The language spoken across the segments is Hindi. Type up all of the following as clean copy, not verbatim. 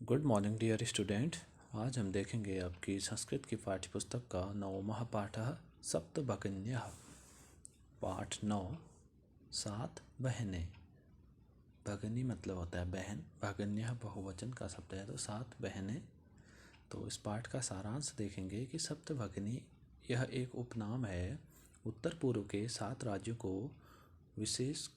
Good morning dear student. आज हम देखेंगे आपकी संस्कृत की पाठ्य पुस्तक का नवमः पाठः सप्तभगिन्यः। पाठ 9 सात बहनें। भगिनी मतलब होता है बहन, भगिन्यः बहुवचन का शब्द है तो सात बहनें। तो इस पाठ का सारांश देखेंगे कि सप्तभगिनी यह एक उपनाम है। उत्तर पूर्व के 7 राज्यों को विशेष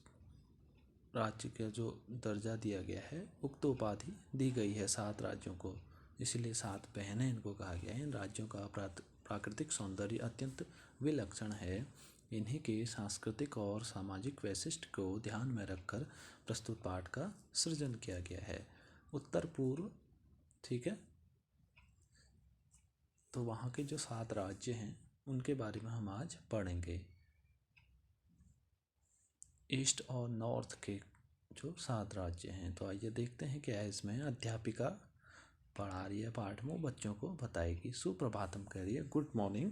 राज्य का जो दर्जा दिया गया है, उक्त उपाधि दी गई है 7 राज्यों को, इसीलिए 7 बहनें इनको कहा गया है। इन राज्यों का प्राकृतिक सौंदर्य अत्यंत विलक्षण है। इन्हीं के सांस्कृतिक और सामाजिक वैशिष्ट्य को ध्यान में रखकर प्रस्तुत पाठ का सृजन किया गया है। उत्तर पूर्व, ठीक है। तो वहाँ के जो 7 राज्य हैं उनके बारे में हम आज पढ़ेंगे। ईस्ट और नॉर्थ के जो 7 राज्य हैं, तो आइए देखते हैं क्या है इसमें। अध्यापिका पढ़ा रही है पाठ में, बच्चों को बताएगी। सुप्रभातम कह रही है, गुड मॉर्निंग।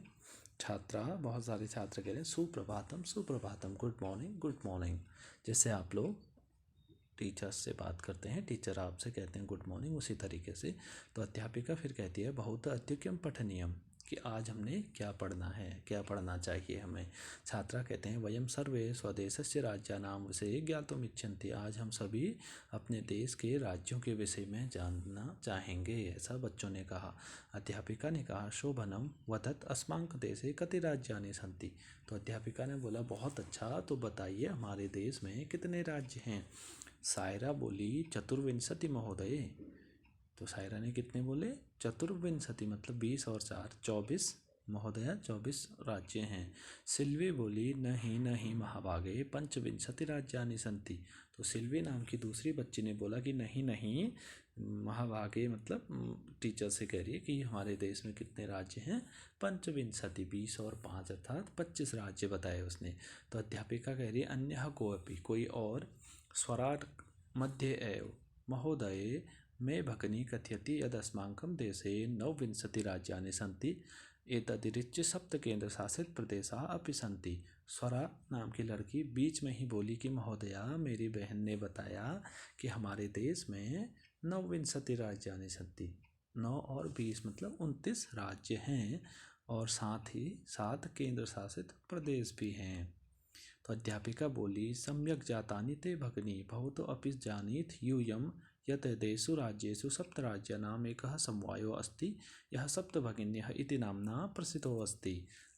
छात्रा, बहुत सारे छात्र कह रहे हैं सुप्रभातम सुप्रभातम, गुड मॉर्निंग गुड मॉर्निंग। जैसे आप लोग टीचर्स से बात करते हैं, टीचर आपसे कहते हैं गुड मॉर्निंग, उसी तरीके से। तो अध्यापिका फिर कहती है बहुत अत्युक्यम पठनीयम, कि आज हमने क्या पढ़ना है, क्या पढ़ना चाहिए हमें। छात्रा कहते हैं वयम सर्वे स्वदेशस्य राज्यानाम विषये ज्ञातुम इच्छन्ति, आज हम सभी अपने देश के राज्यों के विषय में जानना चाहेंगे, ऐसा बच्चों ने कहा। अध्यापिका ने कहा शोभनम वदत अस्माकं देशे कति राज्यानि सन्ति, तो अध्यापिका ने बोला बहुत अच्छा, तो बताइए हमारे देश में कितने राज्य हैं। सायरा बोली चतुर्विंशति महोदय, तो सायरा ने कितने बोले, चतुर्विंशति मतलब 20 और 4 24, महोदया 24 राज्य हैं। सिल्वी बोली नहीं नहीं महाभागे पंचविंशति राज्यानि सन्ति, तो सिल्वी नाम की दूसरी बच्ची ने बोला कि नहीं नहीं महाभागे मतलब टीचर से कह रही है कि हमारे देश में कितने राज्य हैं, पंचविंशति 20 और 5 अर्थात 25 राज्य बताए उसने। तो अध्यापिका कह रही है अन्यः कोऽपि, कोई और। स्वराट मध्ये एव महोदये मे भगिनी कथयति यदस्माकं देशे नवविंशति राज्यानि सन्ति एतदिरिच्य सप्त केंद्र शासित प्रदेशाः अपि सन्ति। स्वरा नाम की लड़की बीच में ही बोली कि महोदया, मेरी बहन ने बताया कि हमारे देश में नवविंशति राज्यानि सन्ति, 9 और 20 मतलब 29 राज्य हैं, और साथ ही 7 केंद्र शासित प्रदेश भी हैं। तो अध्यापिका बोली सम्यक जातानि ते भगिनी भवतो अपि जानीत यूयं यत् देशु राज्येषु सप्तराज्यानाम् एकः समवायो अस्ति, यह सप्तभगिन्यः इति नाम्ना प्रसिद्धो अस्ति।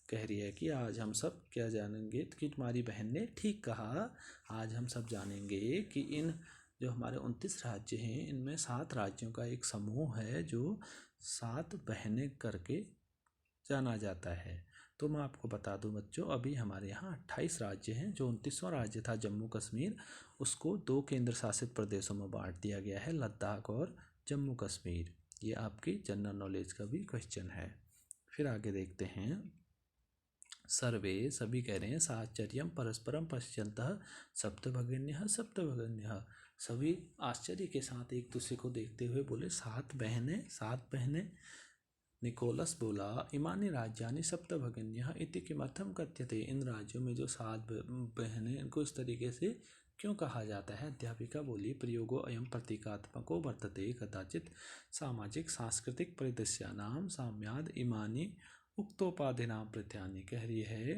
कह रही है कि आज हम सब क्या जानेंगे, कि तुम्हारी बहन ने ठीक कहा, आज हम सब जानेंगे कि इन जो हमारे 29 राज्य हैं इनमें 7 राज्यों का एक समूह है जो 7 बहनें करके जाना जाता है। तो मैं आपको बता दूं बच्चों, अभी हमारे यहाँ 28 राज्य हैं। जो 29वां राज्य था जम्मू कश्मीर, उसको 2 केंद्र शासित प्रदेशों में बांट दिया गया है, लद्दाख और जम्मू कश्मीर। ये आपकी जनरल नॉलेज का भी क्वेश्चन है। फिर आगे देखते हैं। सर्वे सभी कह रहे हैं साहचर्यम परस्परम पश्यन्तः सप्तभगिन्यः सप्तभगिन्यः, सभी आश्चर्य के साथ एक दूसरे को देखते हुए बोले 7 बहनें 7 बहनें। निकोलस बोला इमानि राज्यानि सप्तभगिन्यः इति किमर्थम कथ्यते, इन राज्यों में जो 7 बहनें, इनको इस तरीके से क्यों कहा जाता है। अध्यापिका बोली प्रयोगो अयम प्रतीकात्मको वर्तते कदाचित सामाजिक सांस्कृतिक परिदृश्यानां साम्याद इमानि उक्तोपाधिनां प्रत्यानि, कह रही है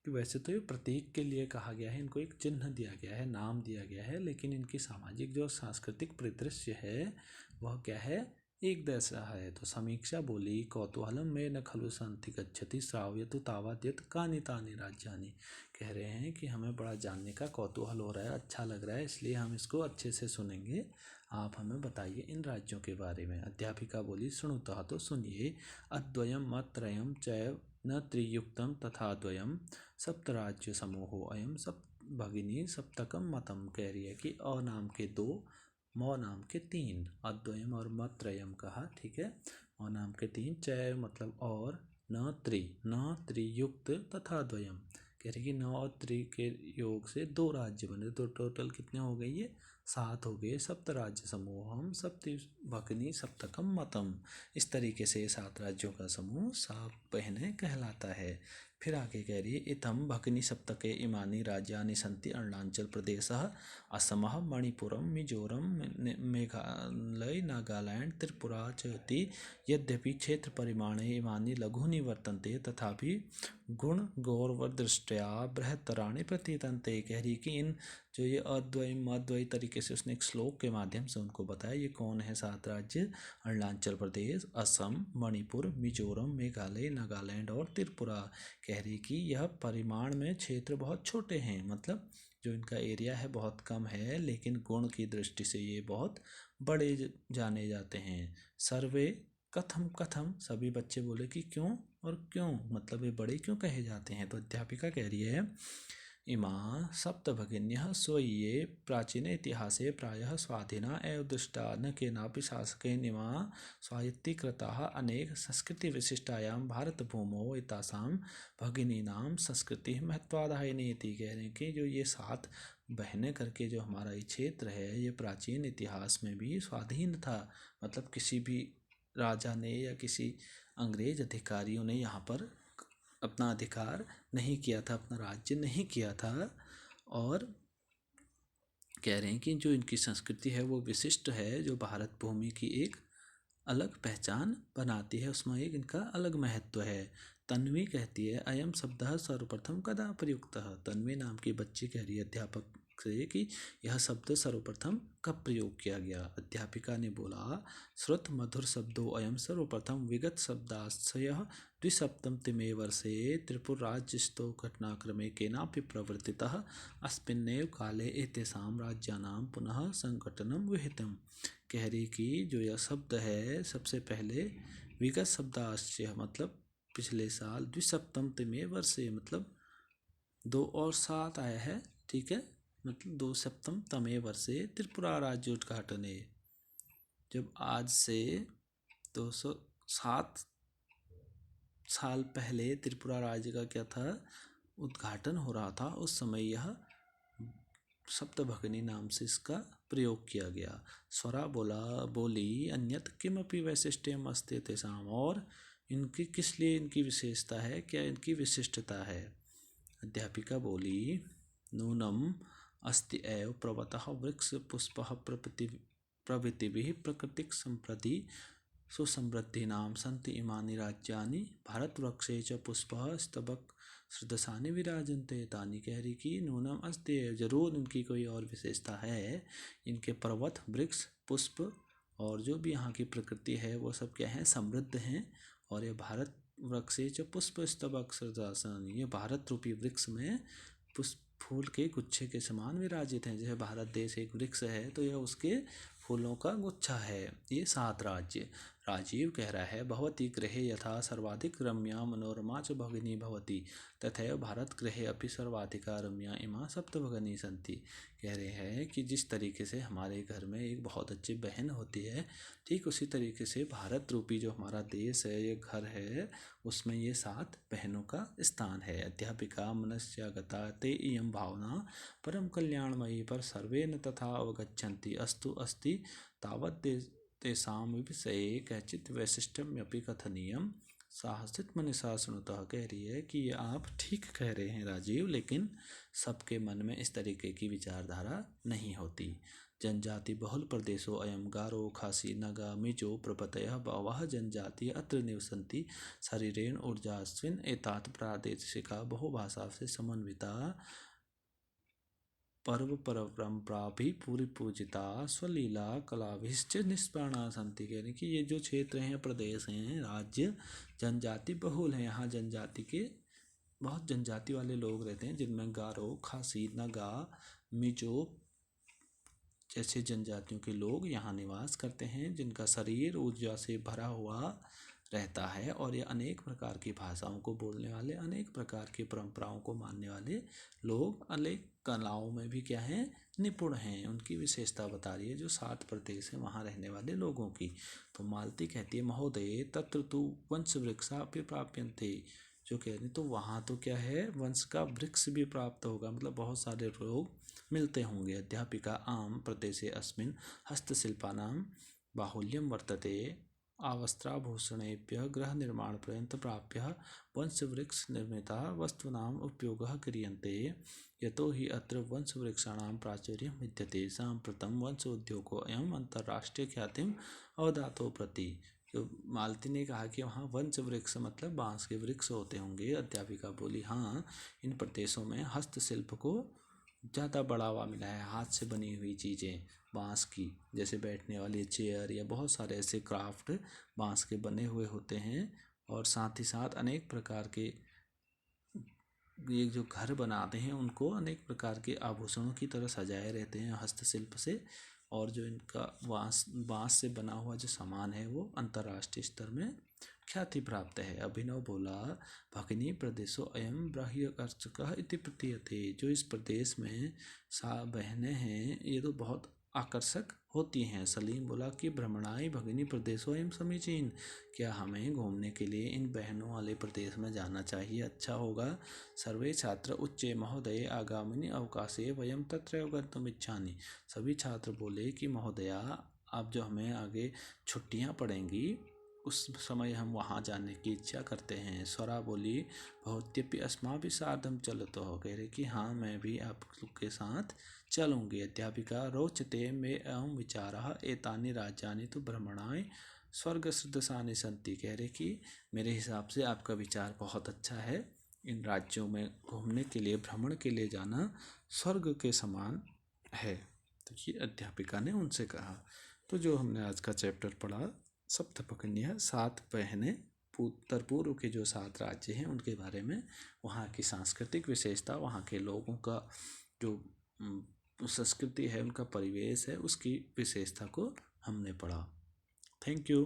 कि वैसे तो ये प्रतीक के लिए कहा गया है, इनको एक चिन्ह दिया गया है, नाम दिया गया है, लेकिन इनकी सामाजिक जो सांस्कृतिक परिदृश्य है वह क्या है, एक जैसा है। तो समीक्षा बोली कौतूहलम में न खलु संति गच्छति श्राव्यतु तावत यत् कानि तानि राज्यानि, कह रहे हैं कि हमें बड़ा जानने का कौतूहल हो रहा है, अच्छा लग रहा है, इसलिए हम इसको अच्छे से सुनेंगे। आप हमें बताइए इन राज्यों के बारे में। अध्यापिका बोली सुनुतः, तो सुनिए। अद्वयम अत्रयम चैव न त्रियुक्तम तथा द्वयम सप्तराज्य समूहो अयम सप्त भगिनी सप्तकम मतम, कह रही है कि अ नाम के 2, मौ नाम के 3, अद्वयम और मत्रयम कहा, ठीक है। मौ नाम के 3, चय मतलब और, न त्रियुक्त तथा द्वयम, कह रही कि 9 और त्रि के योग से 2 राज्य बने, तो टोटल कितने हो गए, ये 7 हो गए। सप्त राज्य समूहम सप्ति भगिनी सप्तकम मतम, इस तरीके से 7 राज्यों का समूह 7 बहनें कहलाता है। फिर आगे कह रही है इत्थं भगिनी सप्तके इमानि राज्यानि सन्ति अरुणाचल प्रदेशः असमः मणिपुरम मिजोरम मेघालय नागालैंड त्रिपुरा च इति। यद्यपि क्षेत्र परिमाणे इमानि लघूनि वर्तन्ते तथापि गुण गौरवदृष्ट्या बृहत्तराणि प्रतीयन्ते। कह रही कि इन जो ये अद्वैय मद्वैय तरीके से उसने एक श्लोक के माध्यम से उनको बताया ये कौन है 7 राज्य, अरुणाचल प्रदेश, असम, मणिपुर, मिजोरम, मेघालय, नागालैंड और त्रिपुरा। कह रही कि यह परिमाण में क्षेत्र बहुत छोटे हैं, मतलब जो इनका एरिया है बहुत कम है, लेकिन गुण की दृष्टि से ये बहुत बड़े जाने जाते हैं। सर्वे कथम कथम, सभी बच्चे बोले कि क्यों और क्यों, मतलब ये बड़े क्यों कहे जाते हैं। तो अध्यापिका कह रही है इमा सप्तभगिन्यः स्वकीये प्राचीने इतिहासे प्रायः स्वाधीना एव दृष्टा न केनापि शासकेन इमा स्वायत्तीकृताः अनेक संस्कृतिविशिष्टायां भारतभूमौ एतासां भगिनीनां संस्कृतिः महत्त्वादायिनी इति। कह रहे हैं कि जो ये 7 बहनें करके जो हमारा ये क्षेत्र है ये प्राचीन इतिहास में भी स्वाधीन था, मतलब किसी भी राजा ने या किसी अंग्रेज अधिकारियों ने यहाँ पर अपना अधिकार नहीं किया था, अपना राज्य नहीं किया था। और कह रहे हैं कि जो इनकी संस्कृति है वो विशिष्ट है, जो भारत भूमि की एक अलग पहचान बनाती है, उसमें एक इनका अलग महत्व है। तन्वी कहती है अयम शब्दः सर्वप्रथम कदा प्रयुक्तः। तन्वी नाम की बच्ची कह रही है अध्यापक से कि यह शब्द सर्वप्रथम कब प्रयोग किया गया। अध्यापिका ने बोला श्रुत मधुर शब्दो अयम सर्वप्रथम विगत शब्दाश्रयः द्विसप्तमतमे वर्षे त्रिपुराराज्यस्थो घटनाक्रमे केनापि प्रवर्तितः अस्मिन्नेव काले एतेषां राज्यानां पुनः संगठनं विहितम्। कह रही कि जो यह शब्द है सबसे पहले विगत शब्दाश्रय मतलब पिछले साल, द्विसप्तमतमे वर्षे मतलब 2 और 7 आया है, ठीक है, मतलब 2 सप्तमतमे वर्षे त्रिपुरा राज्योद्घाटने। जब आज से 207 साल पहले त्रिपुरा राज्य का क्या था उद्घाटन हो रहा था, उस समय यह सप्तभगिनी नाम से इसका प्रयोग किया गया। स्वरा बोली अन्यत किमपि वैशिष्ट्यम अस्ति तेषां, और इनकी किस लिए इनकी विशेषता है, क्या इनकी विशिष्टता है। अध्यापिका बोली नूनम अस्ति एव पर्वतः वृक्ष पुष्पः प्रभृतिभिः प्राकृतिक संप्रति सुसमृद्धीनां सन्ति इमानि राज्यानि भारतवर्षे च पुष्पः स्तबक सदृशानि विराजन्ते तानि। कह रही कि नूनम अस्ति एव, जरूर इनकी कोई और विशेषता है। इनके पर्वत, वृक्ष, पुष्प और जो भी यहाँ की प्रकृति है वो सब क्या है, समृद्ध हैं। और ये भारत वृक्षे च पुष्प स्तबक सदृशानि, ये भारत रूपी वृक्ष में पुष्प फूल के गुच्छे के समान विराजित हैं। जैसे भारत देश एक वृक्ष है तो यह उसके फूलों का गुच्छा है। ये 7 राज्य। राजीव कह रहा है भवती गृहे यथा सर्वाधिक रम्या मनोरमा च भगिनी भवती तथैव भारत गृहे अपि सर्वाधिका रम्या इमा सप्तभगिनी सन्ति। कह रहे हैं कि जिस तरीके से हमारे घर में एक बहुत अच्छी बहन होती है, ठीक उसी तरीके से भारत रूपी जो हमारा देश है, ये घर है, उसमें ये 7 बहनों का स्थान है। अध्यापिका मनस्यागता ते इयं भावना परम कल्याणमयी पर सर्वे न तथा अवगच्छन्ति अस्तु अस्ति तावत् तेषां विषये कैचित् वैशिष्ट्यमपि कथनीयम् साहसित मनीषा सुनतः। कह रही है कि ये आप ठीक कह रहे हैं राजीव, लेकिन सबके मन में इस तरीके की विचारधारा नहीं होती। जनजाति बहुल प्रदेशो अयम गारो खासी नगा मिजो प्रभृतयः बहवः जनजाति अत्र निवसन्ति शरीरेण ऊर्जास्विन् एतात् प्रादेशिका बहुभाषा से समन्विता पर्व परम्परा भी पूरी पूजिता स्वलीला कलाभिश्च निष्प्राणा सन्ति। यानी कि ये जो क्षेत्र हैं, प्रदेश हैं, राज्य जनजाति बहुल हैं। यहाँ जनजाति के बहुत जनजाति वाले लोग रहते हैं, जिनमें गारो, खासी, नगा, मिजो जैसे जनजातियों के लोग यहाँ निवास करते हैं, जिनका शरीर ऊर्जा से भरा हुआ रहता है। और ये अनेक प्रकार की भाषाओं को बोलने वाले, अनेक प्रकार की परंपराओं को मानने वाले लोग, अनेक कलाओं में भी क्या हैं, निपुण हैं। उनकी विशेषता बता रही है जो 7 प्रदेश हैं वहाँ रहने वाले लोगों की। तो मालती कहती है महोदय तत्र तु वंश वृक्षापि प्राप्यन्ते। जो कह रही तो वहाँ तो क्या है, वंश का वृक्ष भी प्राप्त होगा, मतलब बहुत सारे लोग मिलते होंगे। अध्यापिका आम प्रदेशे अस्मिन् हस्तशिल्पानां बाहुल्यं वर्तते आवस्त्राभूषणेभ्यः गृहनिर्माणपर्यन्तं प्राप्य वंशवृक्षनिर्मिताः वस्तूनाम् उपयोगः क्रियन्ते यतो हि अत्र वंशवृक्षाणां प्राचुर्यं विद्यते। साम्प्रतं वंशोद्योगोऽयम् अन्तर्राष्ट्रीयख्यातिम् अवदातो प्रति। तो मालती ने कहा कि वहाँ वंश वृक्ष मतलब बांस के वृक्ष होते होंगे। अध्यापिका बोली हाँ, इन प्रदेशों में हस्तशिल्प को ज़्यादा बढ़ावा मिला है। हाथ से बनी हुई चीज़ें बांस की, जैसे बैठने वाली चेयर या बहुत सारे ऐसे क्राफ्ट बांस के बने हुए होते हैं। और साथ ही साथ अनेक प्रकार के ये जो घर बनाते हैं उनको अनेक प्रकार के आभूषणों की तरह सजाए रहते हैं हस्तशिल्प से। और जो इनका बांस से बना हुआ जो सामान है वो अंतर्राष्ट्रीय स्तर में ख्याति प्राप्त है। अभिनव बोला भगिनी प्रदेशो अयम बृहदाकर्षकः इति प्रतीयते। जो इस प्रदेश में बहनें हैं ये तो बहुत आकर्षक होती हैं। सलीम बोला कि भ्रमणाय भगिनी प्रदेशो अयम समीचीन। क्या हमें घूमने के लिए इन बहनों वाले प्रदेश में जाना चाहिए? अच्छा होगा। सर्वे छात्र उच्चे महोदय आगामिनी अवकाशे वयम तत्र गन्तुम इच्छामि। सभी छात्र बोले कि महोदया अब जो हमें आगे छुट्टियां पड़ेंगी उस समय हम वहाँ जाने की इच्छा करते हैं। स्वरा बोली भवत्यपि अस्माभिः सार्धं चलतो। कह रहे कि हाँ मैं भी आप लोग के साथ चलूँगी। अध्यापिका रोचते मे अहम विचारः एतानि राज्यानि तो भ्रमणाय स्वर्गसदृशानि सन्ति। कह रहे कि मेरे हिसाब से आपका विचार बहुत अच्छा है। इन राज्यों में घूमने के लिए भ्रमण के लिए जाना स्वर्ग के समान है। तो ये अध्यापिका ने उनसे कहा। तो जो हमने आज का चैप्टर पढ़ा सप्तपकन्या 7 बहनें, उत्तर पूर्व के जो 7 राज्य हैं उनके बारे में, वहाँ की सांस्कृतिक विशेषता, वहाँ के लोगों का जो संस्कृति है, उनका परिवेश है, उसकी विशेषता को हमने पढ़ा। Thank you.